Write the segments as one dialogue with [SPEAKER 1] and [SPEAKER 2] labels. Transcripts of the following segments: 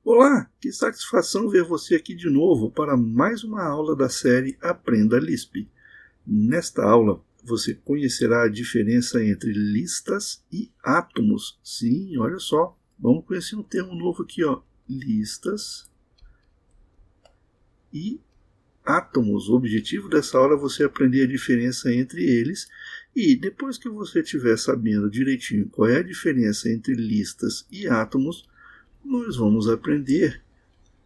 [SPEAKER 1] Olá, que satisfação ver você aqui de novo para mais uma aula da série Aprenda Lisp. Nesta aula, você conhecerá a diferença entre listas e átomos. Sim, olha só, vamos conhecer um termo novo aqui, ó. Listas e átomos. O objetivo dessa aula é você aprender a diferença entre eles e depois que você estiver sabendo direitinho qual é a diferença entre listas e átomos, nós vamos aprender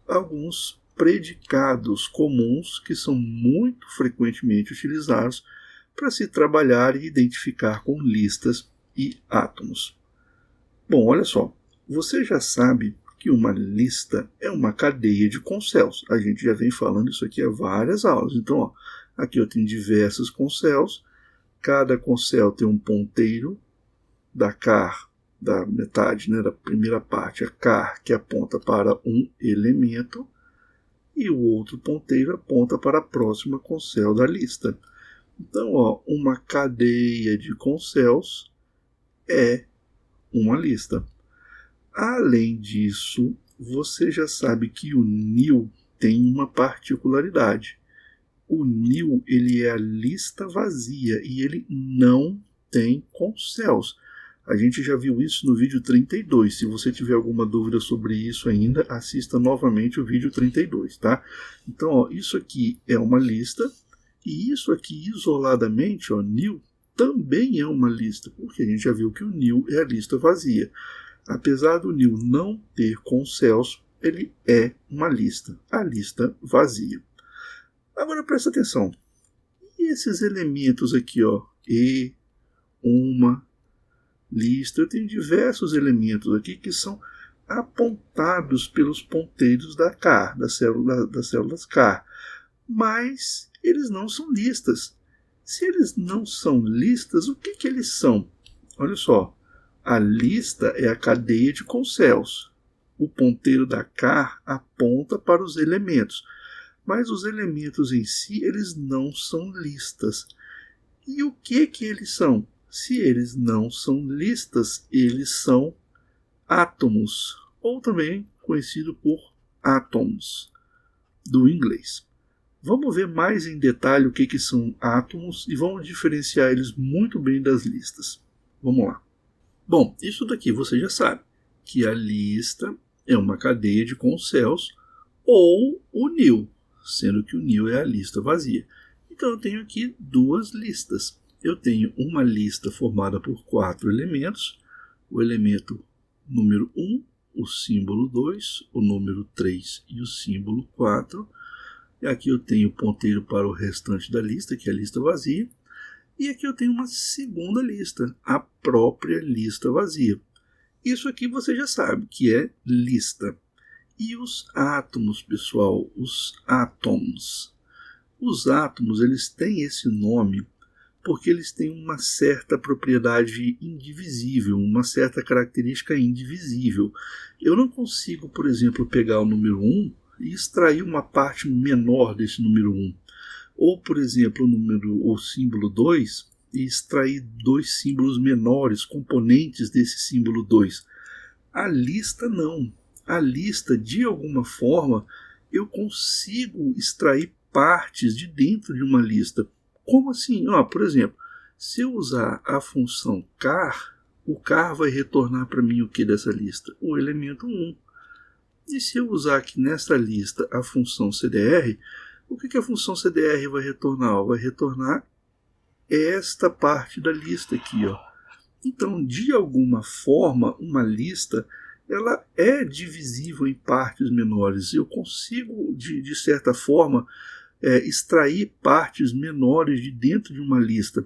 [SPEAKER 1] alguns predicados comuns que são muito frequentemente utilizados para se trabalhar e identificar com listas e átomos. Bom, olha só, você já sabe que uma lista é uma cadeia de concells. A gente já vem falando isso aqui há várias aulas. Então, ó, aqui eu tenho diversos concells, cada concell tem um ponteiro da car, da metade, né, da primeira parte, a car, que aponta para um elemento, e o outro ponteiro aponta para a próxima concell da lista. Então, ó, uma cadeia de concells é uma lista. Além disso, você já sabe que o nil tem uma particularidade. O nil ele é a lista vazia e ele não tem concells. A gente já viu isso no vídeo 32. Se você tiver alguma dúvida sobre isso ainda, assista novamente o vídeo 32, tá? Então, ó, isso aqui é uma lista, e isso aqui isoladamente, ó, nil, também é uma lista, porque a gente já viu que o nil é a lista vazia. Apesar do nil não ter concells, ele é uma lista, a lista vazia. Agora presta atenção. E esses elementos aqui, ó, e, uma, lista, eu tenho diversos elementos aqui que são apontados pelos ponteiros da car, das células car, mas eles não são listas. Se eles não são listas, o que eles são? Olha só, a lista é a cadeia de concells. O ponteiro da car aponta para os elementos, mas os elementos em si, eles não são listas. E o que eles são? Se eles não são listas, eles são átomos, ou também conhecido por atoms, do inglês. Vamos ver mais em detalhe o que são átomos e vamos diferenciar eles muito bem das listas. Vamos lá. Bom, isso daqui você já sabe, que a lista é uma cadeia de concells ou o nil, sendo que o nil é a lista vazia. Então eu tenho aqui duas listas. Eu tenho uma lista formada por 4 elementos, o elemento número 1, o símbolo 2, o número 3 e o símbolo 4. E aqui eu tenho o ponteiro para o restante da lista, que é a lista vazia. E aqui eu tenho uma segunda lista, a própria lista vazia. Isso aqui você já sabe, que é lista. E os átomos, pessoal, os átomos. Os átomos, eles têm esse nome porque eles têm uma certa propriedade indivisível, uma certa característica indivisível. Eu não consigo, por exemplo, pegar o número 1 e extrair uma parte menor desse número 1. Ou, por exemplo, o símbolo 2 e extrair 2 símbolos menores, componentes desse símbolo 2. A lista não. A lista, de alguma forma, eu consigo extrair partes de dentro de uma lista. Como assim? Por exemplo, se eu usar a função car, o car vai retornar para mim o que dessa lista? O elemento 1. E se eu usar aqui nessa lista a função cdr, o que a função cdr vai retornar? Vai retornar esta parte da lista aqui. Ó. Então, de alguma forma, uma lista ela é divisível em partes menores. Eu consigo, de certa forma, extrair partes menores de dentro de uma lista.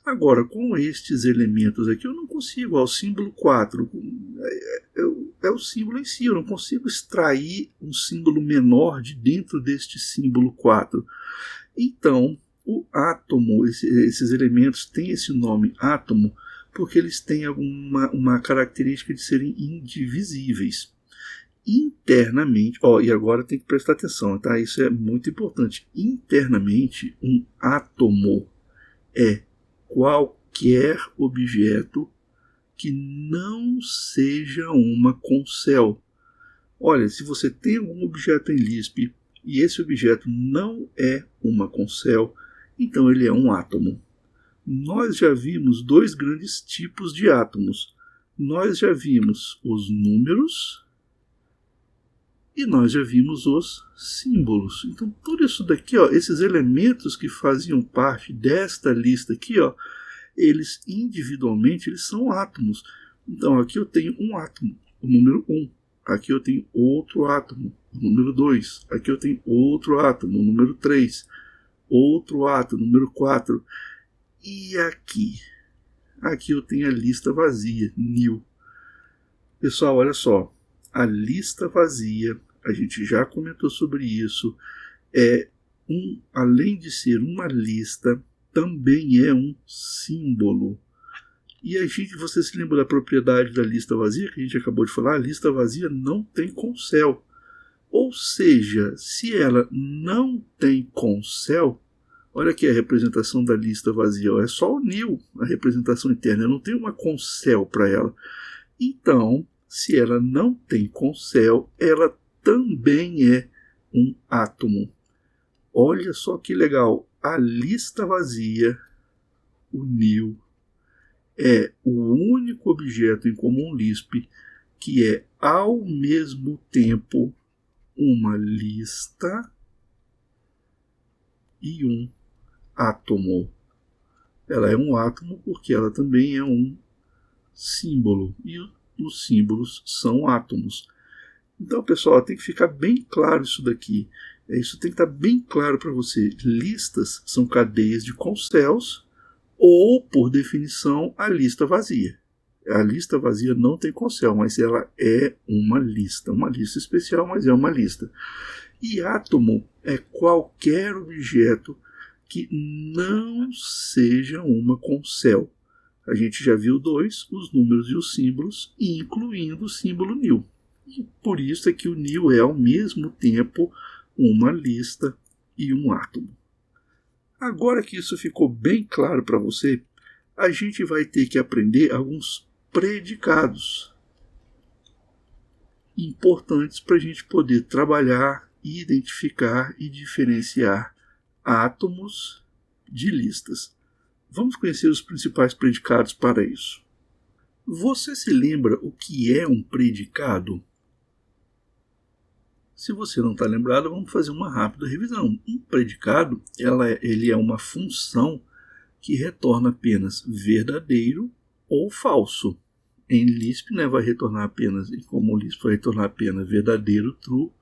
[SPEAKER 1] Agora, com estes elementos aqui, eu não consigo. O símbolo 4 é o símbolo em si. Eu não consigo extrair um símbolo menor de dentro deste símbolo 4. Então, o átomo, esses elementos têm esse nome átomo porque eles têm uma característica de serem indivisíveis. Internamente, e agora tem que prestar atenção, tá? Isso é muito importante. Internamente, um átomo é qualquer objeto que não seja uma concell. Olha, se você tem algum objeto em Lisp e esse objeto não é uma concel, então ele é um átomo. Nós já vimos dois grandes tipos de átomos. Nós já vimos os números e nós já vimos os símbolos. Então, tudo isso daqui, ó, esses elementos que faziam parte desta lista aqui, ó, eles individualmente eles são átomos. Então, aqui eu tenho um átomo, o número 1. Aqui eu tenho outro átomo, o número 2. Aqui eu tenho outro átomo, o número 3. Outro átomo, número 4. E aqui? Aqui eu tenho a lista vazia, nil. Pessoal, olha só. A lista vazia, a gente já comentou sobre isso, além de ser uma lista, também é um símbolo. E você se lembra da propriedade da lista vazia, que a gente acabou de falar? A lista vazia não tem concel. Ou seja, se ela não tem concel, olha aqui a representação da lista vazia, é só o nil, a representação interna, não tem uma concel para ela. Então, se ela não tem concel, ela também é um átomo. Olha só que legal, a lista vazia, o nil, é o único objeto em comum Lisp que é ao mesmo tempo uma lista e um átomo. Ela é um átomo porque ela também é um símbolo e os símbolos são átomos. Então, pessoal, tem que ficar bem claro isso daqui. Isso tem que estar bem claro para você. Listas são cadeias de concels ou, por definição, a lista vazia. A lista vazia não tem concel, mas ela é uma lista especial, mas é uma lista. E átomo é qualquer objeto que não seja uma concel. A gente já viu dois, os números e os símbolos, incluindo o símbolo nil. E por isso é que o nil é ao mesmo tempo uma lista e um átomo. Agora que isso ficou bem claro para você, a gente vai ter que aprender alguns predicados importantes para a gente poder trabalhar, identificar e diferenciar átomos de listas. Vamos conhecer os principais predicados para isso. Você se lembra o que é um predicado? Se você não está lembrado, vamos fazer uma rápida revisão. Um predicado ele é uma função que retorna apenas verdadeiro ou falso. Em Lisp, vai retornar apenas, como o Lisp vai retornar apenas verdadeiro, true,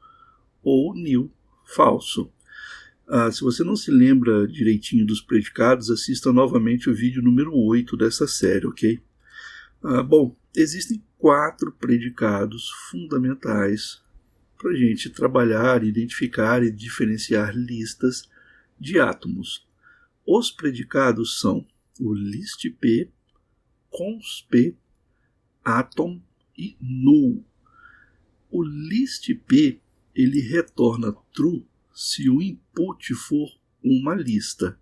[SPEAKER 1] ou nil, falso. Se você não se lembra direitinho dos predicados, assista novamente o vídeo número 8 dessa série, ok? Bom, existem 4 predicados fundamentais para a gente trabalhar, identificar e diferenciar listas de átomos. Os predicados são o listp, const, atom e null. O listp ele retorna true se o input for uma lista.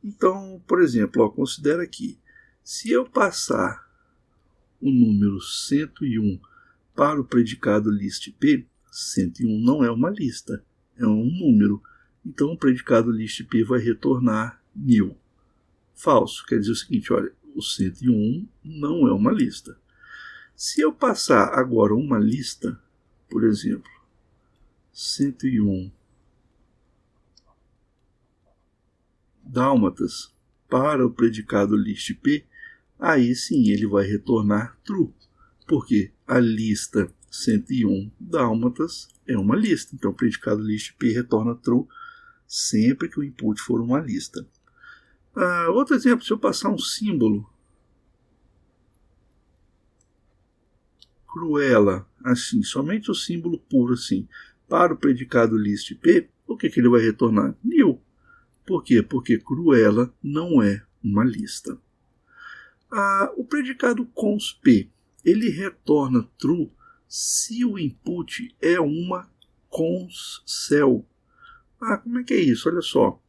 [SPEAKER 1] Então, por exemplo, considera aqui, se eu passar o número 101 para o predicado listp, 101 não é uma lista, é um número. Então o predicado listp vai retornar nil. Falso, quer dizer o seguinte, olha, o 101 não é uma lista. Se eu passar agora uma lista, por exemplo, 101 dálmatas para o predicado listp, aí sim ele vai retornar true, porque a lista 101 dálmatas é uma lista, então o predicado listp retorna true sempre que o input for uma lista. Outro exemplo, se eu passar um símbolo, Cruella, assim, somente o símbolo puro assim, para o predicado listp, o que ele vai retornar? Nil. Por quê? Porque Cruella não é uma lista. O predicado const, ele retorna true se o input é uma concel. Como é que é isso? Olha só.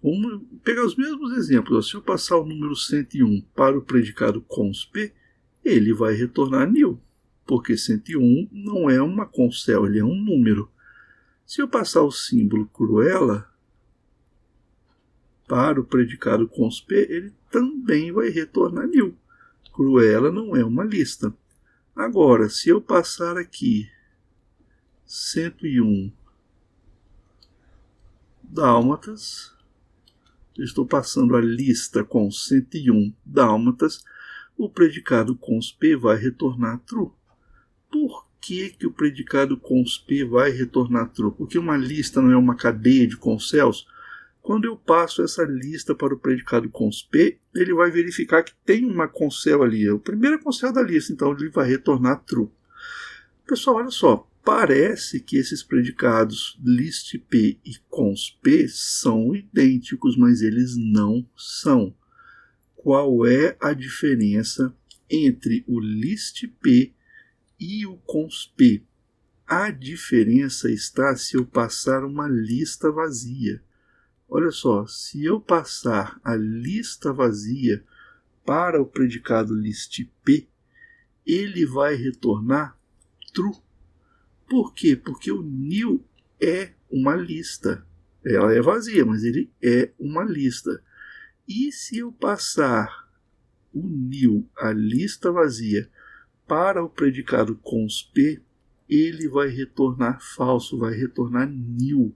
[SPEAKER 1] Vamos pegar os mesmos exemplos. Se eu passar o número 101 para o predicado const, ele vai retornar nil. porque 101 não é uma Concel, ele é um número. Se eu passar o símbolo Cruella para o predicado consp, ele também vai retornar nil. Cruella não é uma lista. Agora, se eu passar aqui 101 dálmatas, eu estou passando a lista com 101 dálmatas, o predicado consp vai retornar true. Por que o predicado consp vai retornar true? Porque uma lista não é uma cadeia de concels. Quando eu passo essa lista para o predicado consp, ele vai verificar que tem uma concel ali. É o primeiro concel da lista, então ele vai retornar true. Pessoal, olha só. Parece que esses predicados listp e consp são idênticos, mas eles não são. Qual é a diferença entre o listp e o consp? A diferença está se eu passar uma lista vazia. Olha só, se eu passar a lista vazia para o predicado listp, ele vai retornar true. Por quê? Porque o nil é uma lista. Ela é vazia, mas ele é uma lista. E se eu passar o nil, a lista vazia, para o predicado consp, ele vai retornar falso, vai retornar nil.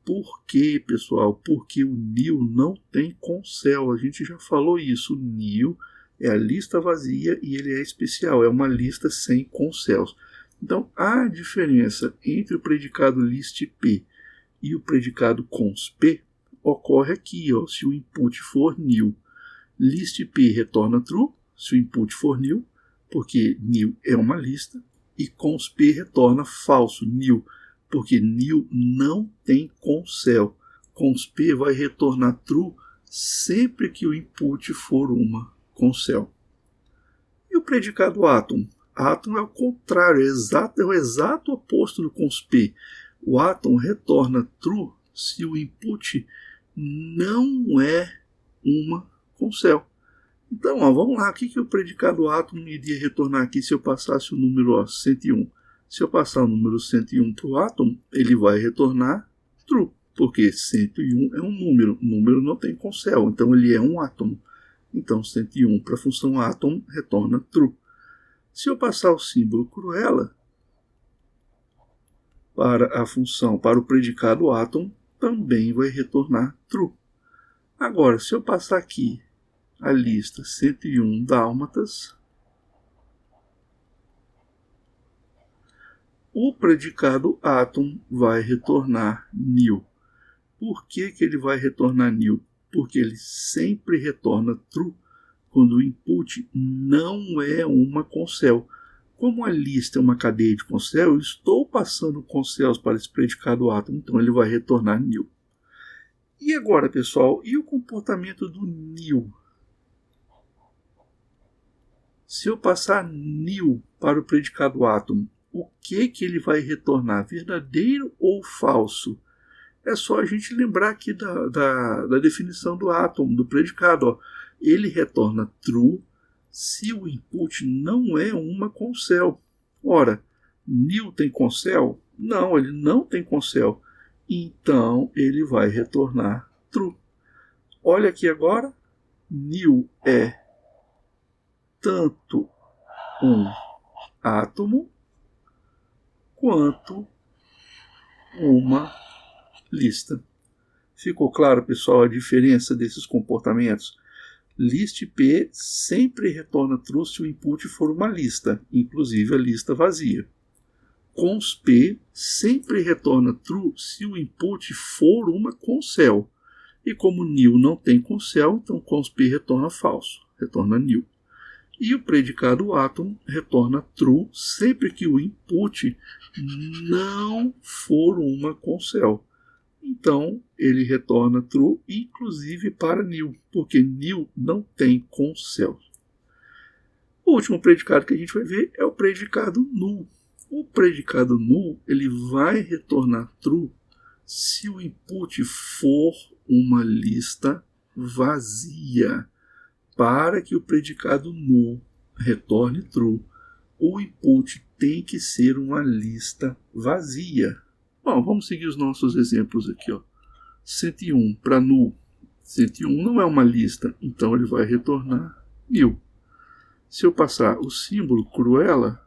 [SPEAKER 1] Por quê, pessoal? Porque o nil não tem concel. A gente já falou isso. O nil é a lista vazia e ele é especial. É uma lista sem concels. Então, a diferença entre o predicado listp e o predicado consp ocorre aqui, ó, se o input for nil. Listp retorna true, se o input for nil, porque nil é uma lista, e consp retorna falso, nil, porque nil não tem concel. Consp vai retornar true sempre que o input for uma concel. E o predicado atom? Atom é o contrário, é o exato oposto do consp. O atom retorna true se o input não é uma concel. Então, ó, vamos lá, o que o predicado atom iria retornar aqui se eu passasse o número 101? Se eu passar o número 101 para o atom, ele vai retornar true, porque 101 é um número não tem concel, então ele é um átomo. Então, 101 para a função atom retorna true. Se eu passar o símbolo Cruella para a função, para o predicado atom, também vai retornar true. Agora, se eu passar aqui a lista 101 dálmatas, o predicado atom vai retornar nil. Por que ele vai retornar nil? Porque ele sempre retorna true quando o input não é uma concel. Como a lista é uma cadeia de concel, eu estou passando concels para esse predicado atom, então ele vai retornar nil. E agora, pessoal, e o comportamento do nil? Se eu passar nil para o predicado atom, o que ele vai retornar? Verdadeiro ou falso? É só a gente lembrar aqui da definição do átomo, do predicado. Ó. Ele retorna true se o input não é uma concel. Ora, nil tem concel? Não, ele não tem concel. Então, ele vai retornar true. Olha aqui agora, nil é tanto um átomo quanto uma lista. Ficou claro, pessoal, a diferença desses comportamentos? Listp sempre retorna true se o input for uma lista, inclusive a lista vazia. Consp sempre retorna true se o input for uma concel. E como nil não tem concel, então consp retorna falso, retorna nil. E o predicado atom retorna true sempre que o input não for uma concel. Então, ele retorna true, inclusive para nil, porque nil não tem concel. O último predicado que a gente vai ver é o predicado null. O predicado null ele vai retornar true se o input for uma lista vazia. Para que o predicado null retorne true, o input tem que ser uma lista vazia. Bom, vamos seguir os nossos exemplos aqui. 101 para null. 101 não é uma lista, então ele vai retornar nil. Se eu passar o símbolo Cruella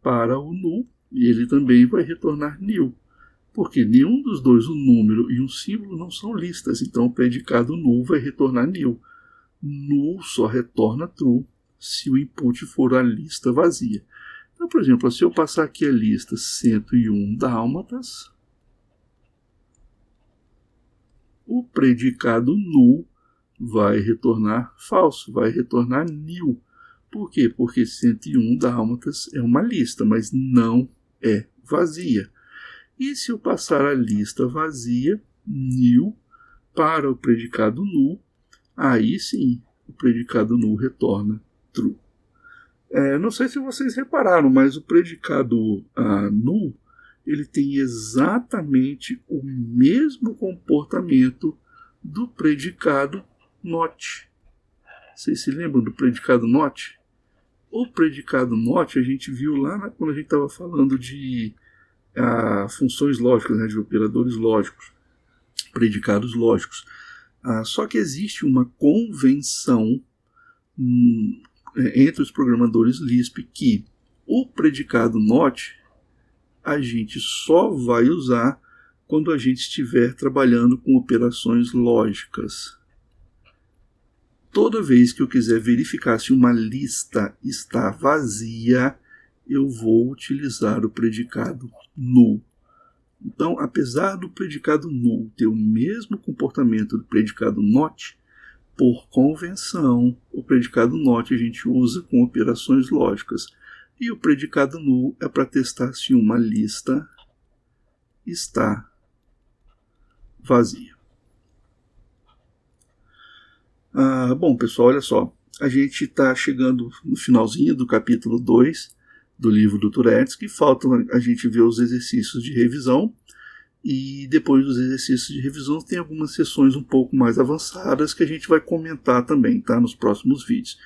[SPEAKER 1] para o null, ele também vai retornar nil. Porque nenhum dos dois, um número e um símbolo, não são listas. Então o predicado null vai retornar nil. Null só retorna true se o input for a lista vazia. Então, por exemplo, se eu passar aqui a lista 101 dálmatas, o predicado null vai retornar falso, vai retornar nil. Por quê? Porque 101 dálmatas é uma lista, mas não é vazia. E se eu passar a lista vazia, nil, para o predicado null, aí sim o predicado null retorna true. Não sei se vocês repararam, mas o predicado null ele tem exatamente o mesmo comportamento do predicado not. Vocês se lembram do predicado not? O predicado not a gente viu lá quando a gente estava falando de funções lógicas, né, de operadores lógicos, predicados lógicos. Só que existe uma convenção entre os programadores Lisp que o predicado not a gente só vai usar quando a gente estiver trabalhando com operações lógicas. Toda vez que eu quiser verificar se uma lista está vazia, eu vou utilizar o predicado null. Então, apesar do predicado null ter o mesmo comportamento do predicado not, por convenção, o predicado not a gente usa com operações lógicas. E o predicado null é para testar se uma lista está vazia. Bom, pessoal, olha só. A gente está chegando no finalzinho do capítulo 2 do livro do Turetsky. Falta a gente ver os exercícios de revisão. E depois dos exercícios de revisão tem algumas sessões um pouco mais avançadas que a gente vai comentar também, tá? Nos próximos vídeos.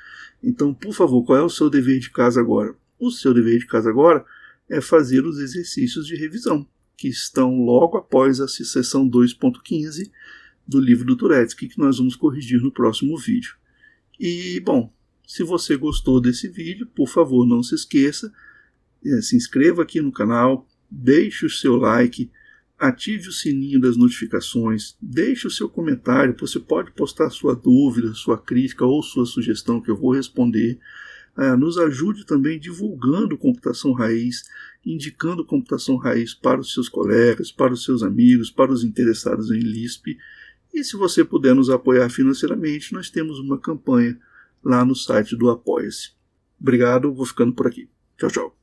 [SPEAKER 1] Então, por favor, qual é o seu dever de casa agora? O seu dever de casa agora é fazer os exercícios de revisão, que estão logo após a sessão 2.15 do livro do Turetsky, que nós vamos corrigir no próximo vídeo. E, bom, se você gostou desse vídeo, por favor, não se esqueça, se inscreva aqui no canal, deixe o seu like, ative o sininho das notificações, deixe o seu comentário, você pode postar sua dúvida, sua crítica ou sua sugestão que eu vou responder. Nos ajude também divulgando Computação Raiz, indicando Computação Raiz para os seus colegas, para os seus amigos, para os interessados em Lisp. E se você puder nos apoiar financeiramente, nós temos uma campanha lá no site do Apoia-se. Obrigado, vou ficando por aqui. Tchau, tchau.